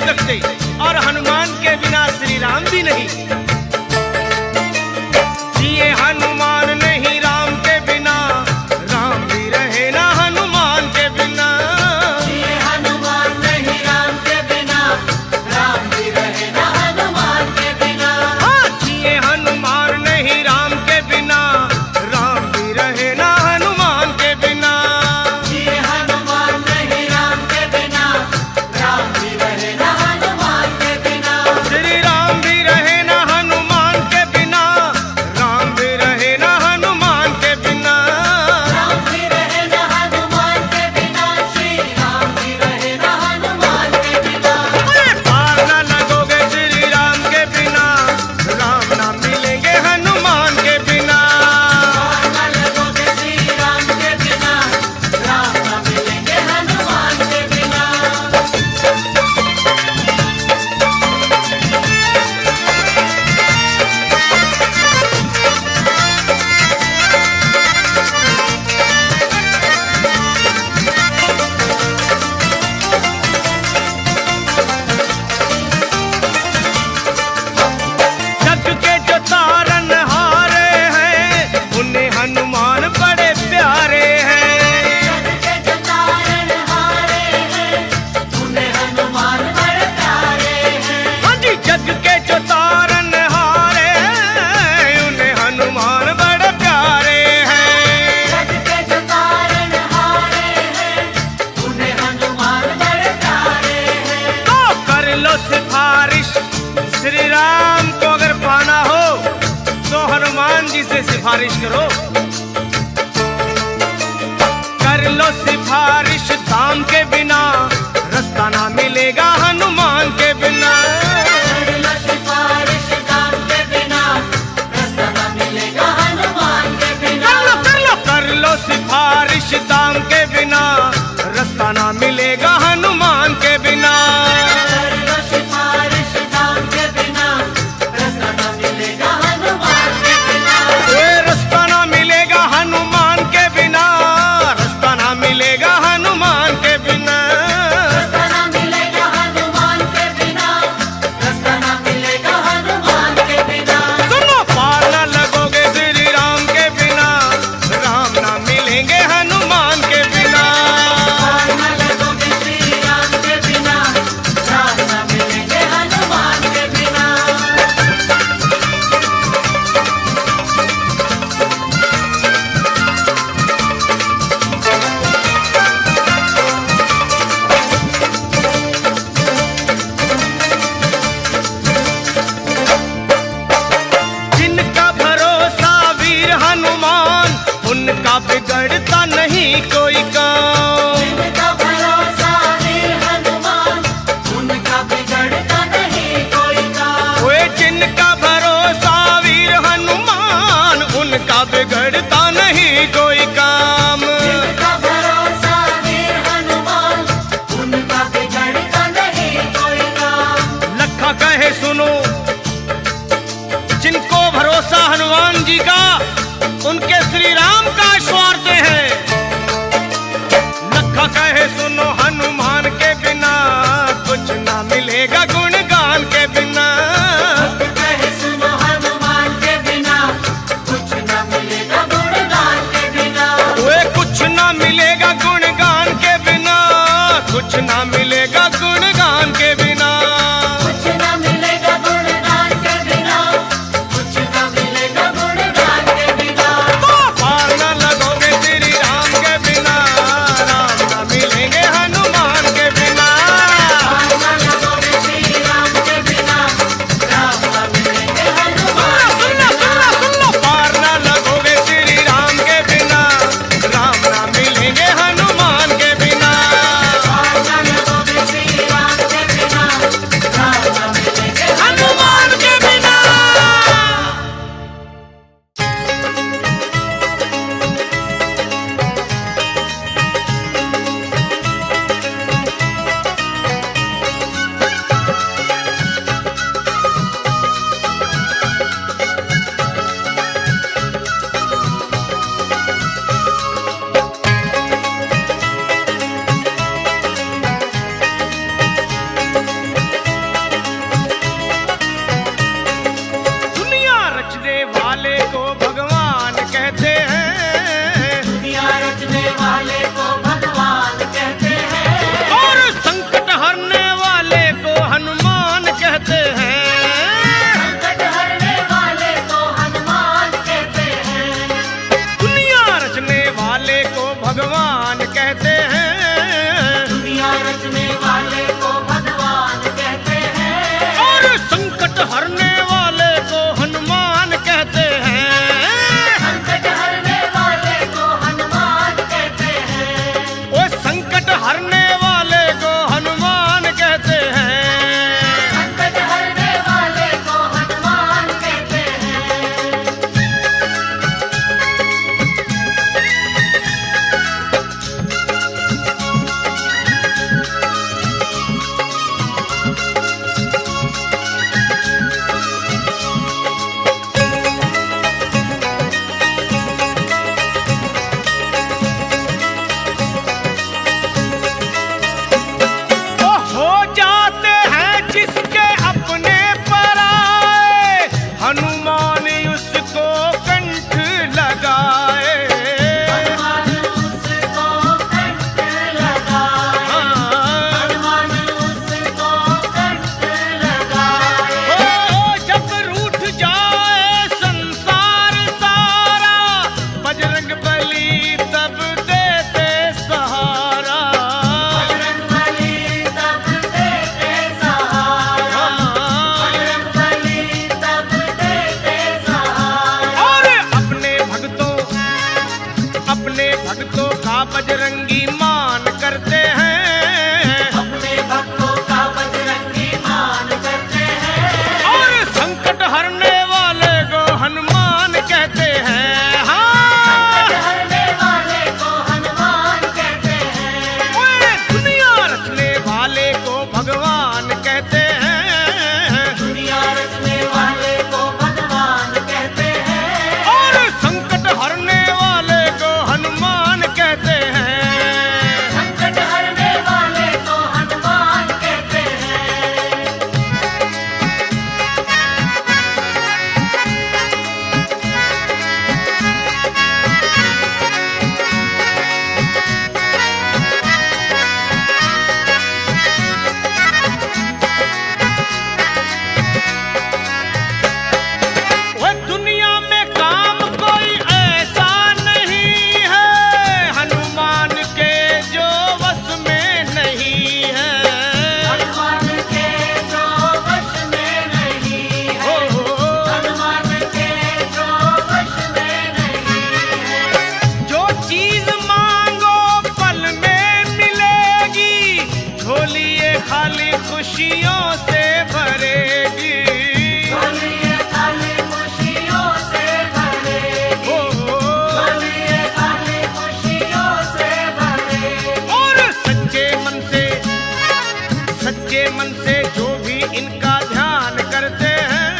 सकते और हनुमान के बिना श्री राम भी नहीं। जिए हनुमान नहीं राम के बिना, राम भी रहे ना हनुमान के बिना। जिए हनुमान नहीं राम के बिना, राम भी रहे ना हनुमान के बिना। हाँ, जिए हनुमान नहीं राम के बिना, राम भी रहे ना हनुमान के बिना। जिए हनुमान नहीं राम के बिना, राम भी रहे ना हनुमान के बिना। श्री राम भी रहे ना हनुमान के बिना, राम भी रहे ना हनुमान के बिना। राम भी रहे ना हनुमान के बिना, श्री राम भी रहे ना हनुमान के बिना। अरे पार ना लगोगे श्री राम के बिना, राम ना मिलेंगे हनुमान के बिना। पार ना लगोगे श्री राम के बिना, राम ना मिलेंगे हनुमान के बिना। जग के जो तारन हारे हैं, उन्हें हनुमान बड़े प्यारे हैं। जग के जो तारन हारे हैं, उन्हें हनुमान बड़े प्यारे हैं। हाँ जी, जग के जो तारन हारे हैं, उन्हें हनुमान बड़े प्यारे हैं। जग के जो तारन हारे हैं, उन्हें हनुमान बड़े प्यारे हैं। तो कर लो सिफारिश श्री राम को, अगर पाना हो तो हनुमान जी से सिफारिश करो। कर लो सिफारिश धाम के बिना, रास्ता ना मिलेगा हनुमान के बिना। कर लो सिफारिश दाम के बिना, रास्ता ना मिलेगा हनुमान के बिना। कर लो सिफारिश दाम के बिना, रास्ता ना मिलेगा हनुमान के बिना। कर लो सिफारिश दाम के बिना, रास्ता ना मिलेगा हनुमान के बिना। ये रास्ता ना मिलेगा हनुमान के बिना, रास्ता ना मिलेगा हनुमान के बिना। रास्ता ना मिलेगा हनुमान के बिना, रास्ता ना मिलेगा हनुमान के बिना। सुनो, पार ना लगोगे श्री राम के बिना, राम ना मिलेंगे हनुमान के बिना। पार ना लगोगे श्री राम के बिना, राम ना मिलेंगे हनुमान के बिना। जिनका भरोसा वीर हनुमान, उनका बिगड़ता नहीं कोई काम। जिनका भरोसा वीर हनुमान, उनका बिगड़ता नहीं कोई काम। ओए जिनका भरोसा वीर हनुमान, उनका बिगड़ता नहीं कोई काम। जिनका भरोसा वीर हनुमान, उनका बिगड़ता नहीं कोई काम। लखा कहे सुनो, जिनको भरोसा हनुमान जी का, उनके श्री राम का स्वार्थ है। लखा कहे सुनो, हनुमान के बिना कुछ ना मिलेगा गुणगान के बिना। कहे सुनो हनुमान के बिना, कुछ न मिलेगा गुणगान के बिना। वे कुछ ना मिलेगा गुणगान के बिना, कुछ ना मिलेगा गुणगान के बिना। कुछ न मिलेगा गुणगान के बिना, कुछ न मिलेगा गुणगान के बिना। तो जाते हैं जिसके अपने पर आए, हनुमान उसको कंठ लगाए। हनुमान उसको कंठ लगाए, हनुमान उसको कंठ लगाए। ओ जब रूठ जाए संसार सारा, बजरंग बली तब देते सहारा। बजरंग बली तब देते सहारा, बजरंग बली तब देते सहारा। और अपने भक्तों का बजरंगी मान करते हैं, अपने भक्तों का बजरंगी मान करते हैं। और संकट हरने वाले को हनुमान कहते हैं। हाँ, संकट हरने वाले को हनुमान कहते हैं। ओए दुनिया रचने वाले को भगवान कहते हैं, दुनिया रचने वाले को भगवान कहते हैं। और संकट हरने वाले को हनुमान कहते हैं। संकट हरने वाले को हनुमान कहते हैं। वो दुनिया में काम कोई ऐसा नहीं है, हनुमान के जो वश में नहीं है। हनुमान के जो वश में नहीं है, हनुमान के जो वश में नहीं है। जो चीज मांगो पल में मिलेगी, झोली ये खाली खुशियों से भरेगी। झोलिए खाली खुशियों से भरेगी, झोलिए खाली खुशियों से भरेगी। और सच्चे मन से जो भी इनका ध्यान करते हैं,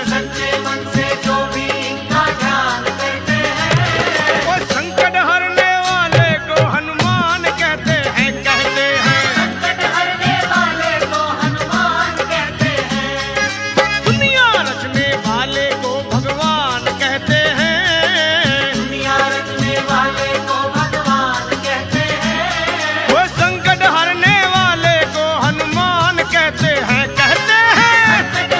सच्चे मन से जो भी इनका ध्यान करते हैं। वो संकट हरने वाले को हनुमान कहते हैं, कहते हैं। संकट हरने वाले को हनुमान कहते हैं। दुनिया रचने वाले को भगवान कहते हैं, दुनिया रचने वाले को भगवान कहते हैं। वो संकट हरने वाले को हनुमान कहते हैं, कहते हैं। संकट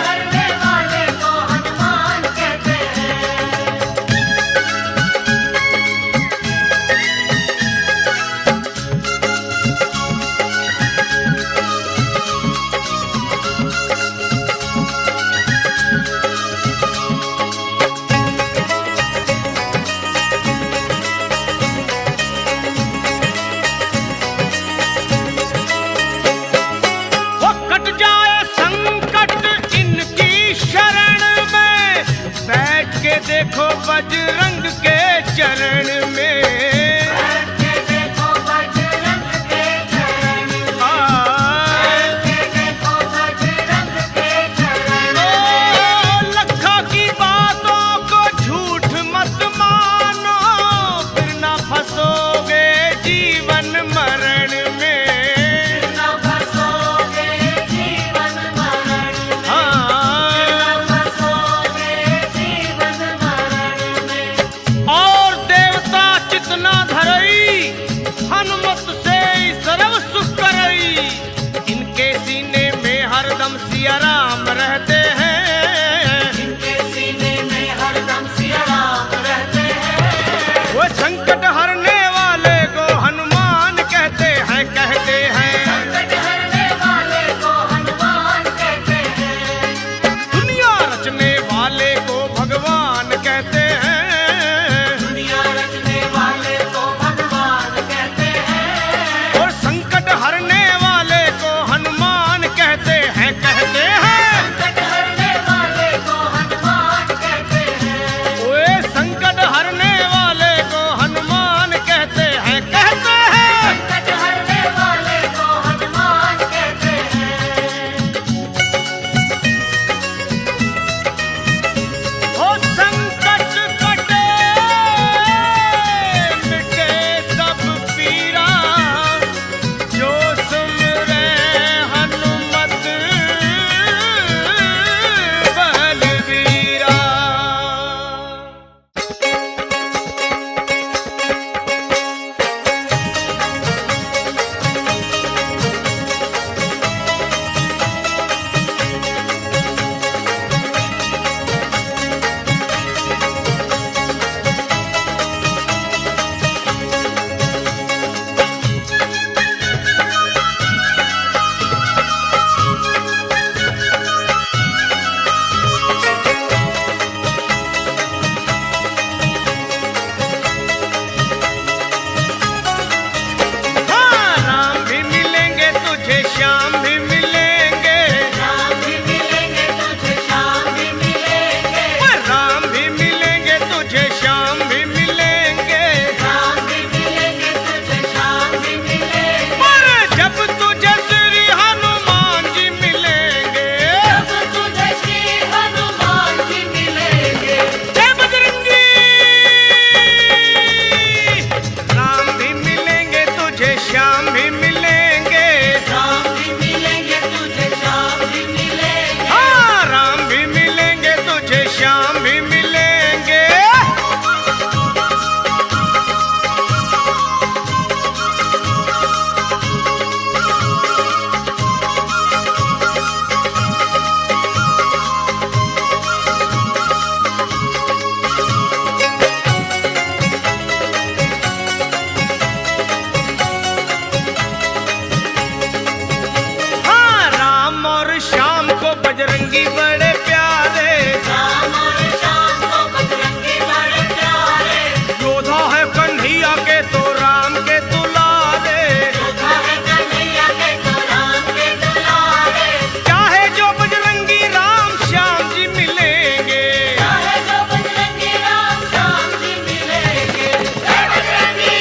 बजरंगी बड़े प्यारे, राम और श्याम को बजरंगी बड़े प्यारे, योद्धा है कन्हैया के तो राम के दुलारे, योद्धा है कन्हैया के तो राम के दुलारे, चाहे जो बजरंगी राम श्याम जी मिलेंगे, चाहे जो बजरंगी राम श्याम जी मिलेंगे, जय बजरंगी।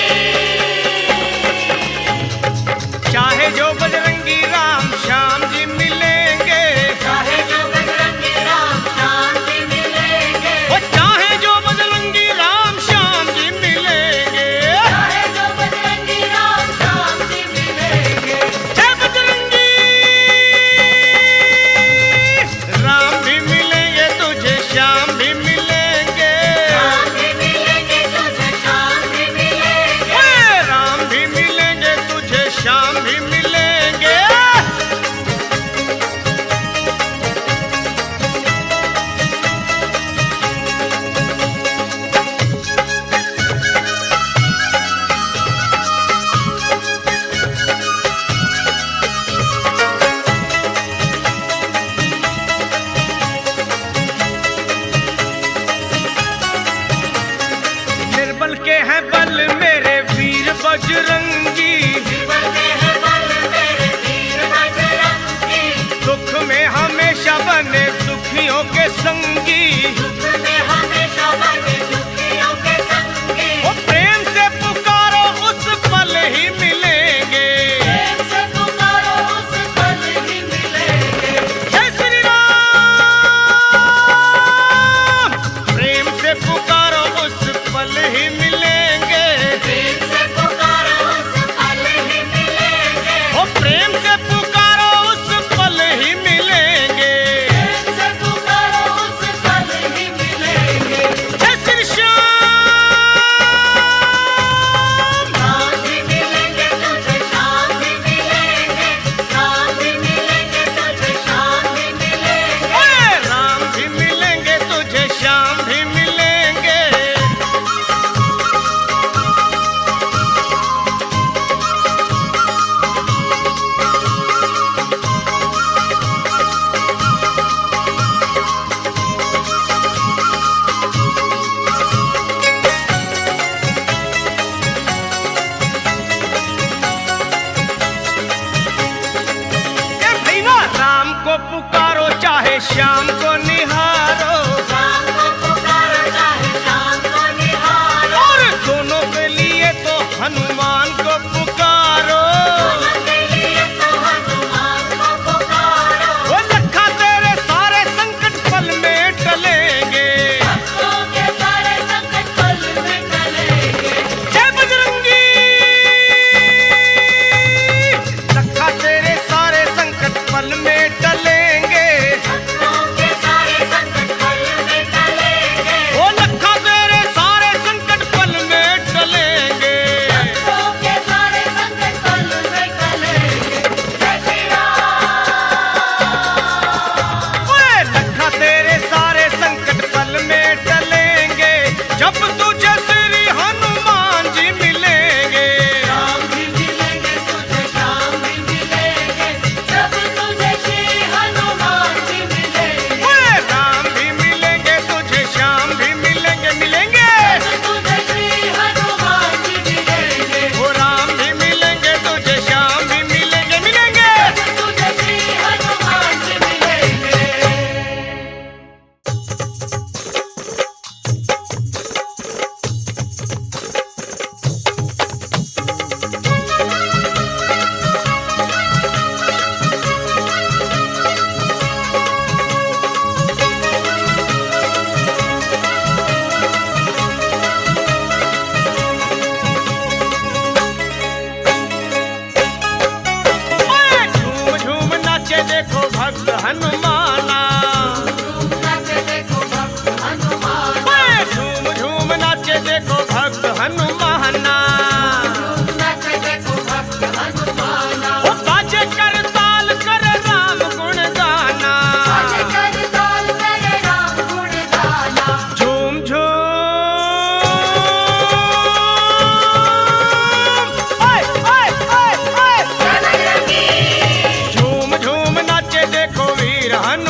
चाहे जो बजरंगी राम श्याम जी मिलेंगे, चाहे जो बजरंगी राम श्याम जी मिलेंगे, वो चाहे जो बजरंगी राम श्याम जी मिलेंगे, चाहे जो बजरंगी राम श्याम जी मिलेंगे, जय बजरंगी राम भी मिलेंगे तुझे श्याम भी मिलेंगे, राम भी मिलेंगे तुझे श्याम भी मिलेंगे, हे राम भी मिलेंगे तुझे श्याम भी मिलेंगे। निर्बल के हैं बल मेरे वीर बजरंगी, जीवन में है बल मेरे वीर बजरंगी, दुख में हमेशा बने दुखियों के संगी, दुख में हमेशा बने दुखियों के संगी, वो प्रेम से पुकारो उस पल ही मिलेंगे, प्रेम से पुकारो उस पल ही मिलेंगे, जय श्री राम। प्रेम से पुकारो उस पल ही मिलेंगे, प्रेम से पुकारो उस पल ही मिलेंगे, वो प्रेम से पुकारो उस पल ही मिलेंगे, प्रेम से पुकारो उस पल ही मिलेंगे, जय श्री श्याम। राम भी मिलेंगे तुझे श्याम भी मिलेंगे, राम भी मिलेंगे तुझे श्याम भी मिलेंगे, हे राम भी मिलेंगे तुझे श्याम भी मिलेंगे। ए भैया राम को पुकारो चाहे श्याम को निहारो, राम को पुकारो चाहे श्याम को निहारो, और दोनों के लिए तो हनुमान को पुकारो, के लिए तो हनुमान को पुकारो, वो लखा तेरे सारे संकट पल में टलेंगे, भक्तों के सारे संकट पल में टलेंगे, जय बजरंगी। लखा तेरे सारे संकट पल में टलेंगे, भक्तों के सारे संकट पल में टलेंगे, वो लखा तेरे सारे संकट पल में टलेंगे, भक्तों के सारे संकट पल में टलेंगे, जय श्री राम। ओए लखा तेरे सारे संकट पल में टलेंगे, जब तुझे श्री हनुमान जी मिलेंगे, राम भी मिलेंगे तुझे श्याम भी मिलेंगे, जब तुझे श्री हनुमान जी मिलेंगे, ओए राम भी मिलेंगे तुझे श्याम भी मिलेंगे, मिलेंगे, जब तुझे श्री हनुमान जी मिलेंगे, वो राम भी मिलेंगे तुझे श्याम भी मिलेंगे, मिलेंगे। जब तुझे श्री हनुमान जी मिलेंगे। ओए झूम झूम नाचे देखो भक्त हनुमाना, झूम नाचे देखो भक्त हनुमान, ओए झूम झूम नाचे देखो भक्त हनुमाना, झूम नाचे देखो भक्त हनुमान, वो बाजे कर ताल कर राम गुण गाना, आज कर ताल करे राम गुण गाना, झूम झूम ओए ओए ओए ओए जय बजरंगी। झूम झूम नाचे देखो वीर हनुमान।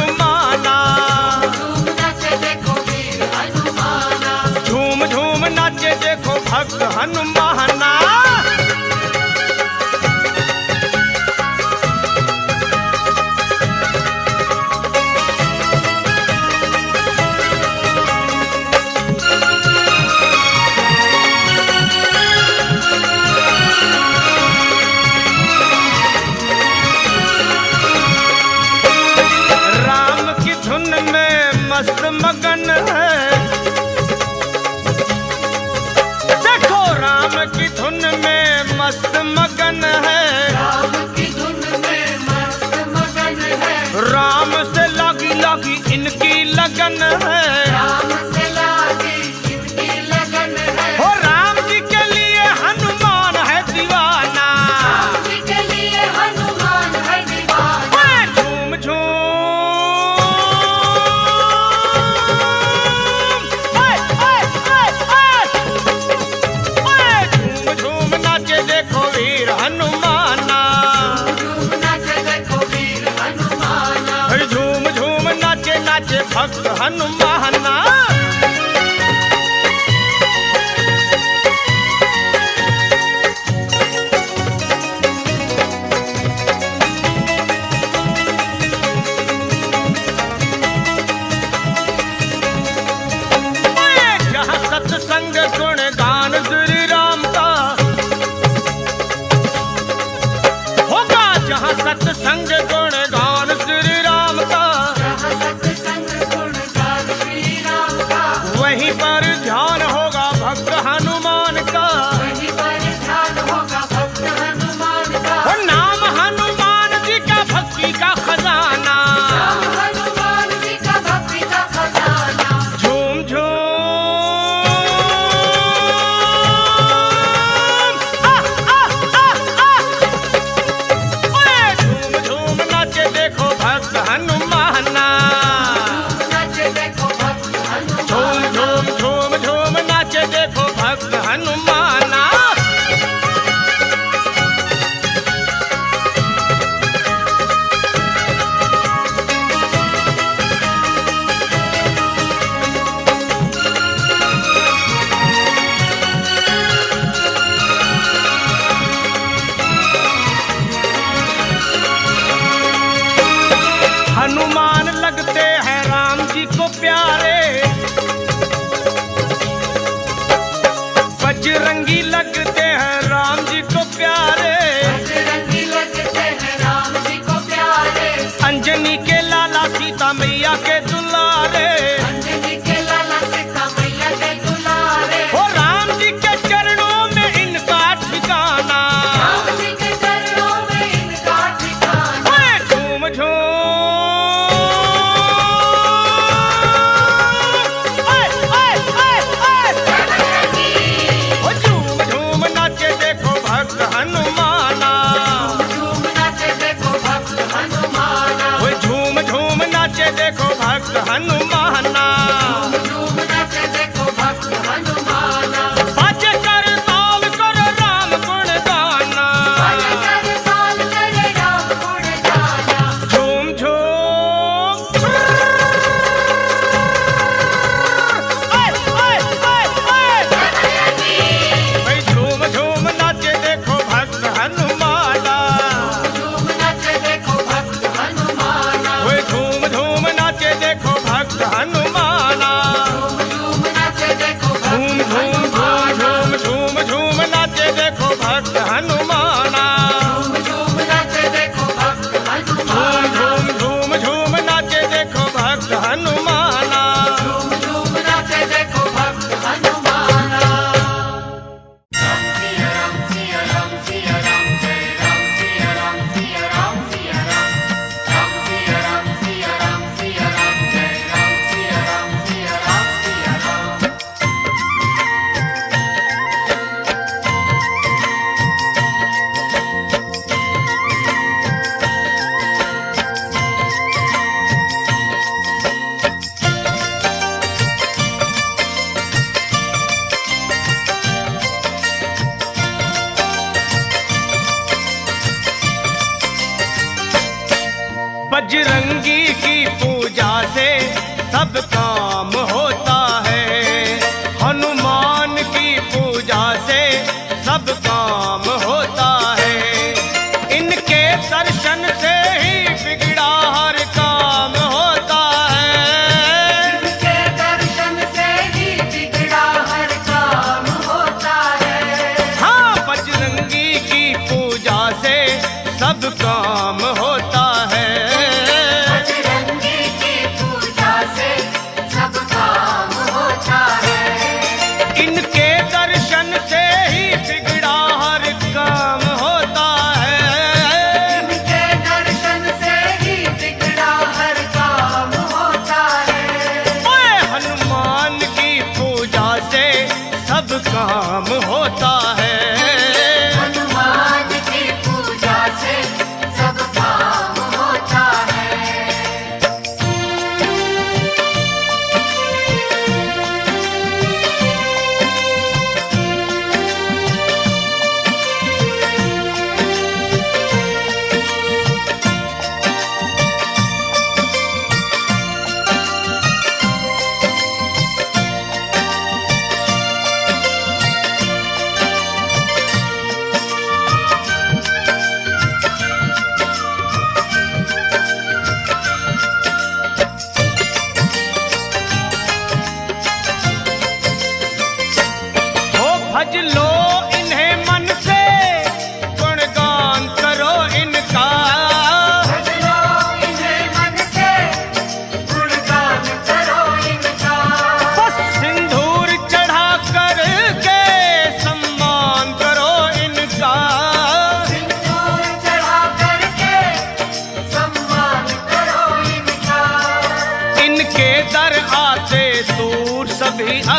हनुमाना। मस्त मगन है, देखो राम की धुन में मस्त मगन है, राम की धुन में मस्त मगन है, राम से लागी लागी इनकी लगन है, राम से लागी इनकी लगन है, हो राम जी के लिए हनुमान है दीवाना, राम जी के लिए हनुमान है दीवाना। झूम झूम हनुमाना, झूम नाचे देखो वीर हनुमाना, झूम झूम नाचे नाचे भक्त हनुमाना। जहाँ सत्संग गुण गान श्री राम का होगा, जहाँ सत्संग गुण गान श्री राम का, जहाँ सत्संग गुण गान श्री राम का, वहीं पर ध्यान होगा भक्त हनुमान का, वहीं पर ध्यान होगा भक्त हनुमान का, वो नाम हनुमान जी का भक्ति का खजाना। राम हनुमान जी का भक्ति का खजाना। झूम झूम देखो भक्त हनुमाना, नाचे देखो भक्त झूम हनुमाना, झूम झूम झूम नाचे देखो भक्त हनुमाना। हनुमान लगते हैं राम जी को प्यारे, बजरंगी लगते हैं राम जी को प्यारे, बजरंगी लगते हैं राम जी को प्यारे, अंजनी के लाला सीता मैया के दुलारे, अंजनी के लाला सीता मैया के दुलारे, हो राम जी के चरणों में इनका ठिकाना। राम जी के चरणों में इनका ठिकाना। झूम झूम हनुमाना, झूम नाचे देखो भक्त हनुमाना, झूम झूम नाचे देखो भक्त हनुमाना। झूम नाचे देखो भक्त हनुमाना, बाजे कर ताल कर राम गुण गाना, बाजे कर ताल करे राम गुण गाना। झूम झूम भाई झूम झूम नाचे देखो भक्त हनुमाना, झूम नाचे देखो भक्त हनुमाना, झूम झूम नाचे देखो भक्त हनुमाना। झूम नाचे देखो झूम भक्त झूम हनुमाना, झूम झूम झूम नाचे देखो भक्त हनुमाना, झूम नाचे देखो भक्त हनुमाना, झूम झूम झूम नाचे देखो भक्त हनुमाना। झूम नाचे देखो भक्त हनुमाना। राम सिया राम सिया राम सिया राम जय राम सिया राम सिया राम सिया राम, राम सिया राम सिया राम सिया राम जय राम सिया राम सिया राम सिया राम। बजरंगी की पूजा से सब काम होता है, हनुमान की पूजा से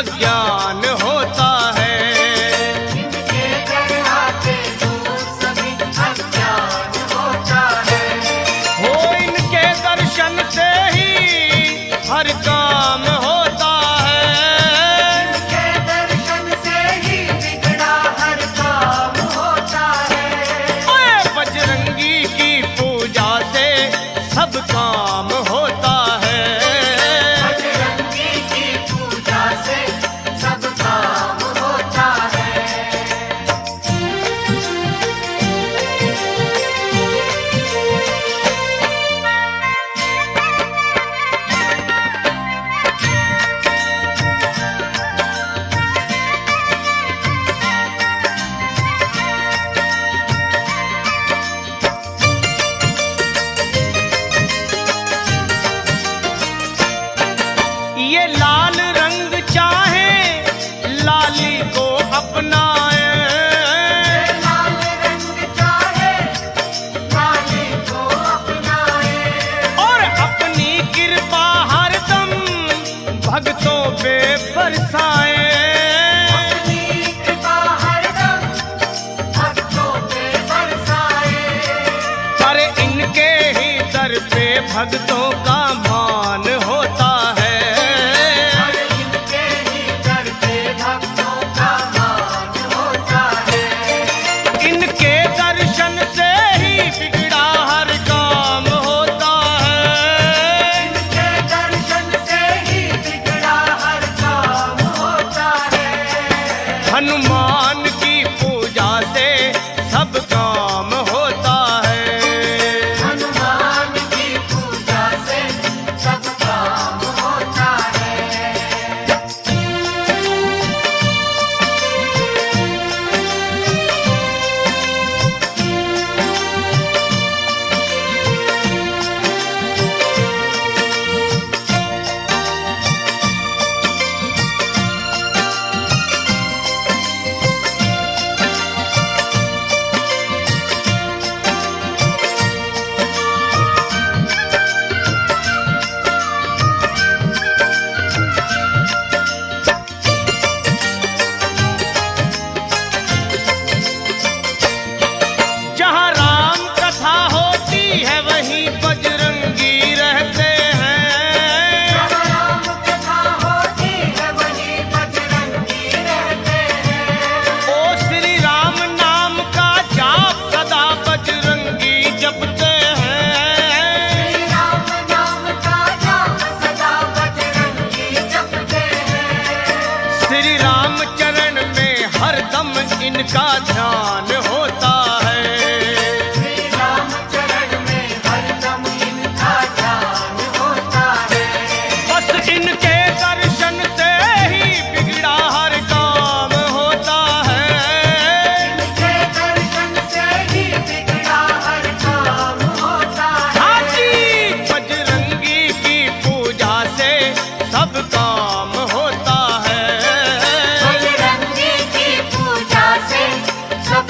अज्ञान होता है। इनके घर आते दूर सभी अज्ञान होता है। हो इनके दर्शन से ही हर काम होता है। इनके दर्शन से ही बिगड़ा हर काम होता है। ओए बजरंगी की पूजा से सब काम होता है। बजरंगी की पूजा से सब काम होता है। ये लाल रंग चाहे लाली को अपनाए। लाल रंग चाहे लाली को अपनाए। और अपनी कृपा हरदम भक्तों पे बरसाए। अपनी कृपा हरदम भक्तों पे बरसाए। अरे इनके ही दर पे भक्तों का मान होता है। और इनके ही दर पे भक्तों का मान होता है। इनके दर्शन से ही बिगड़ा हर काम होता है। इनके दर्शन से ही बिगड़ा हर काम होता है। हनुमान की पूजा से सब काम होता है। हनुमान की पूजा से सब काम होता है। जहाँ राम कथा होती है वहीं बजरंगी रहते हैं। जहाँ राम कथा होती है वहीं बजरंगी रहते हैं। ओ श्री राम नाम का जाप सदा बजरंगी जपते हैं। श्री राम नाम का जाप सदा बजरंगी जपते हैं। श्री राम चरण में हरदम इनका ध्यान होता है। श्री राम चरण में हरदम इनका ध्यान होता है। बस इनके दर्शन से ही बिगड़ा हर काम होता है। इनके दर्शन से ही बिगड़ा हर काम होता है। हाजी बजरंगी की पूजा से सब काम होता है। बजरंगी की पूजा से सब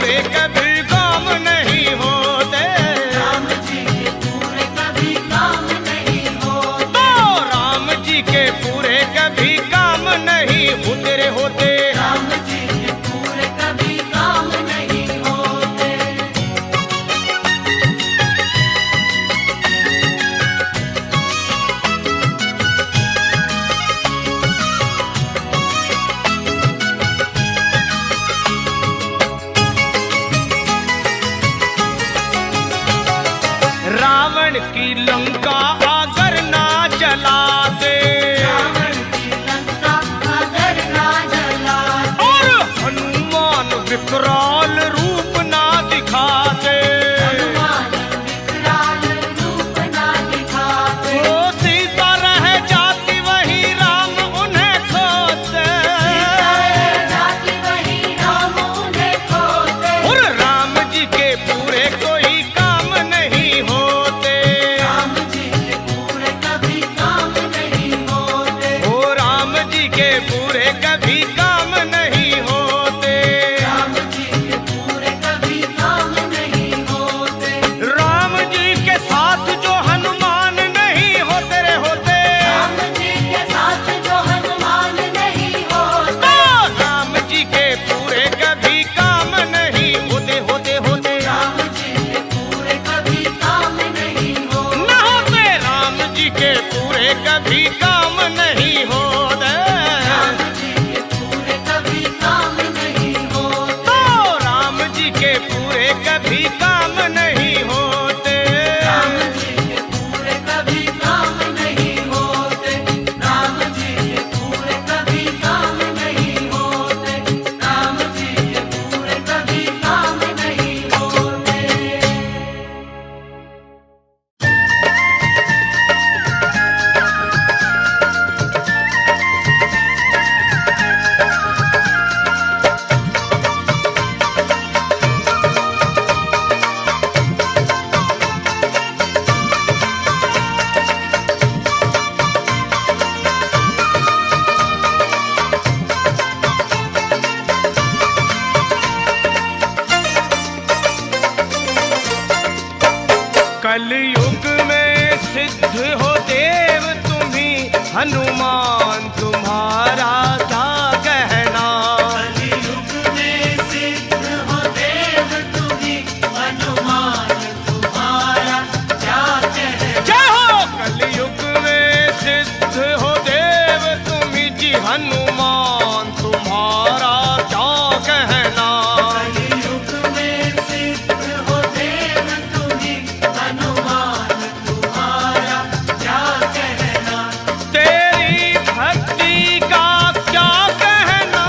पूरे कभी काम नहीं होते। राम जी के पूरे कभी काम नहीं होते। तो राम जी के पूरे कभी काम नहीं होते रे होते। राम जी के पूरे कभी काम नहीं होते। रावण की लंका अगर ना जलाते रावण की लंका अगर ना जलाते। और हनुमान विकराल रूप ना दिखाते, हनुमान विकराल रूप ना दिखाते। वो सीता रह जाती वही राम उन्हें खोते। सीता रह जाती वही राम उन्हें खोते। और राम जी के पूरे कोई काम नहीं होते। राम जी के पूरे कभी काम नहीं होते। ओ राम जी के पूरे कभी काम नहीं होते। राम जी के पूरे कभी काम नहीं होते। राम जी के साथ जो हनुमान नहीं होते रे होते। राम जी के साथ जो हनुमान नहीं होते। तो राम जी के पूरे कभी काम नहीं होते होते होते। राम जी के पूरे कभी काम नहीं होते। न होते राम जी के पूरे कभी काम नहीं होते। राम जी के पूरे कभी काम नहीं होते। तो राम जी के पूरे कभी काम नहीं होते। राम जी के पूरे कभी काम नहीं होते। राम जी के पूरे कभी काम नहीं होते। राम जी के पूरे कभी काम नहीं होते। कलयुग में सिद्ध हो देव तुम्ही, हनुमान तुम्हारा क्या कहना। कलियुग में सिद्ध हो देव तुम्ही, हनुमान तुम्हारा क्या कहना। जय हो। कलयुग में सिद्ध हो देव तुम्ही जी, हनुमान तुम्हारा क्या कहना। कलियुग में सिद्ध हो देव तुम्ही, हनुमान तुम्हारा क्या कहना। तेरी भक्ति का क्या कहना,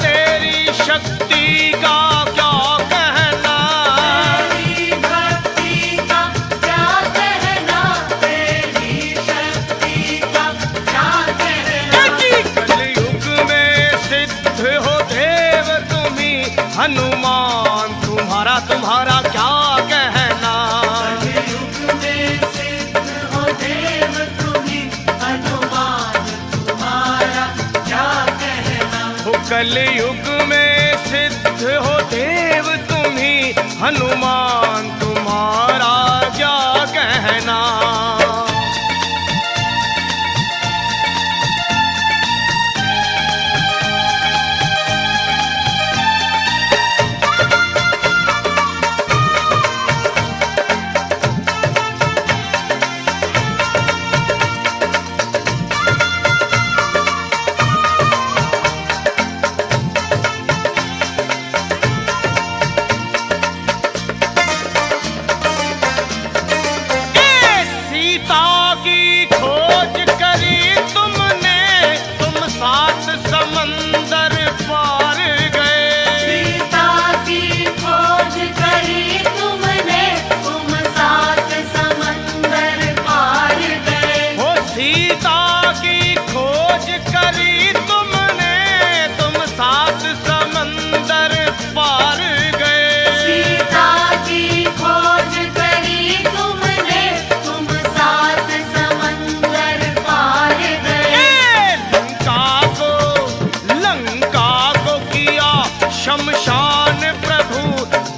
तेरी शक्ति का क्या कहना। तेरी भक्ति का क्या कहना। तेरी शक्ति का क्या कहना। कलयुग में सिद्ध हो देव तुम्ही, हनुमान तुम्हारा तुम्हारा क्या कहना। कलियुग में सिद्ध हो देव तुम्ही, हनुमान तुम्हारा क्या कहना। हो कलयुग में सिद्ध हो देव तुम्ही, हनुमान तुम्हारा क्या कहना।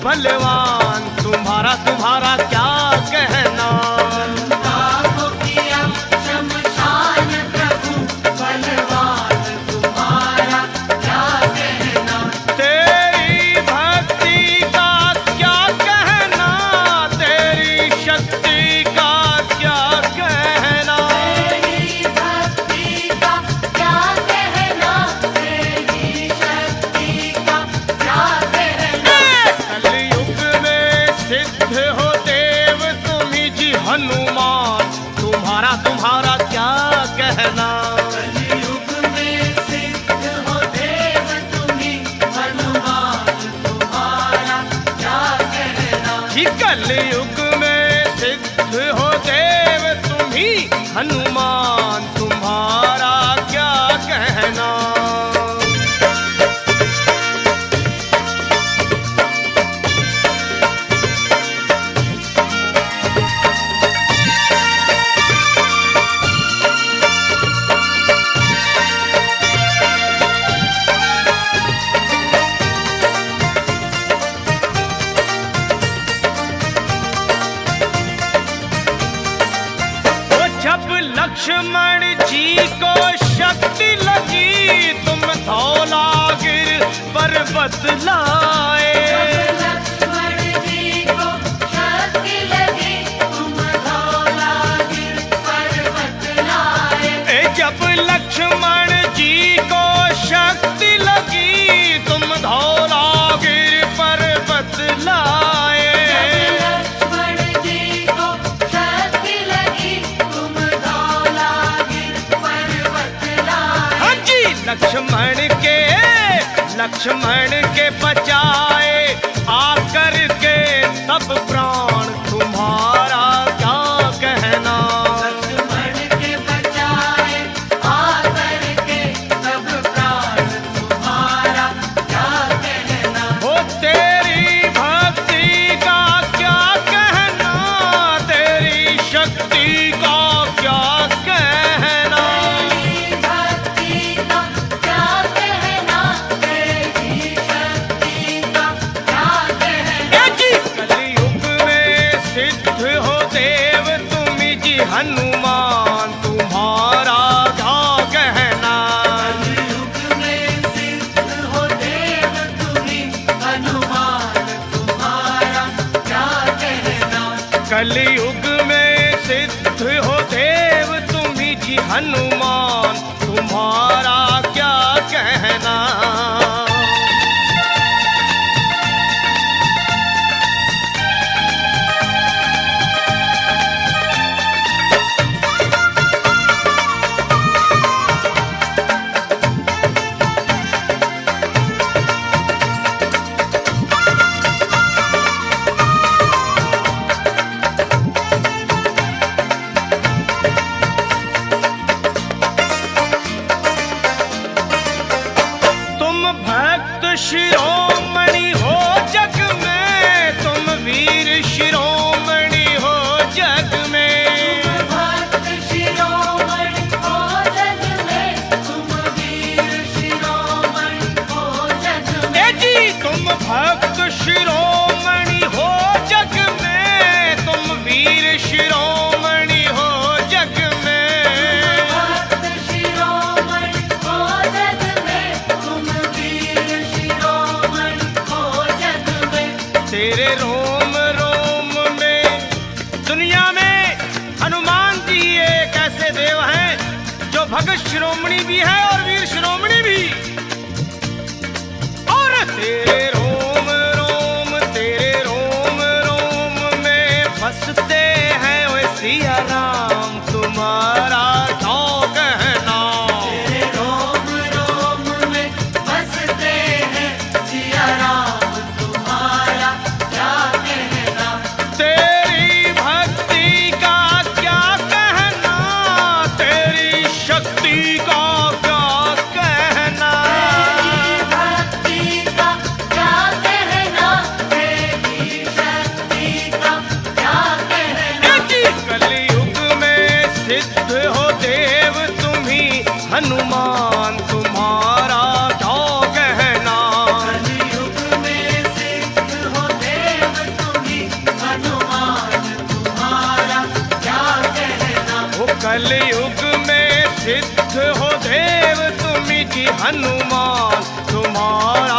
बलवान तुम्हारा तुम्हारा क्या कहना। गंगा किया शमशान प्रभु बलवान तुम्हारा क्या कहना। तेरी भक्ति का क्या कहना, तेरी शक्ति का क्या कहना। तेरी भक्ति का क्या कहना, तेरी शक्ति का क्या कहना। कलयुग में सिद्ध हो देव तुम्ही जी हनुमान तुम्हारा तुम्हारा क्या कहना। कलयुग में सिद्ध हो देव तुम्ही हनुमान तुम्हारा क्या कहना। जी कलयुग में सिद्ध हो देव तुम्ही हनुमान तुम्हारा क्या कहना। जब लक्ष्मण जी को शक्ति लगी तुम धौलागिर पर्वत लाए। लक्ष्मण जी को शक्ति लगी तुम धौलागिर पर्वत लाए। जब लक्ष्मण जी को शक्ति लगी तुम धौलागिर पर्वत लाए। लक्ष्मण जी को शक्ति लगी तुम धौलागिर पर्वत लाए। हाँ जी लक्ष्मण के बचाए आकर के तब प्राण तुम्हारा क्या कहना। लक्ष्मण के बचाए आकर के तब प्राण तुम्हारा क्या कहना। हो तेरी भक्ति का क्या कहना, तेरी शक्ति का क्या कहना। तेरी भक्ति का क्या कहना, तेरी शक्ति का क्या कहना। जी कलयुग में सिद्ध हो देव तुम्ही जी हनुमान तुम्हारा क्या कहना। कलयुग में सिद्ध हो देव तुम्ही हनुमान तुम्हारा क्या कहना। कलयुग में सिद्ध हो देव तुम्ही जी हनुमान तुम्हारा क्या कहना। तुम भक्त शिरोमणि हो जग में, तुम वीर शिरोमणि हो जग में। भक्त शिरोमणि हो जग में, तुम वीर शिरोमणि हो जग में। जी तुम भक्त शिरोमणि हो जग में, तुम वीर शिरोमणि हो जग में। भक्त शिरोमणि हो जग में, तुम वीर शिरोमणि हो जग में। तेरे रोम रोम में दुनिया में हनुमान जी एक ऐसे देव हैं जो भगत शिरोमणि भी है और वीर शिरोमणि भी। और तेरे रोम रोम में बसते हैं वे सिया राम तुम्हारा क्या कहना। तेरे रोम रोम में बसते हैं सिया राम तुम्हारा क्या कहना। तेरी भक्ति का क्या कहना, तेरी शक्ति का क्या कहना। तेरी भक्ति का क्या कहना, तेरी शक्ति का क्या कहना। जी कलयुग में सिद्ध हो देव तुम्ही हनुमान तुम्हारा क्या कहना। कलयुग में सिद्ध हो देव कलयुग में सिद्ध हो देव तुम जी हनुमान, तुम्हारा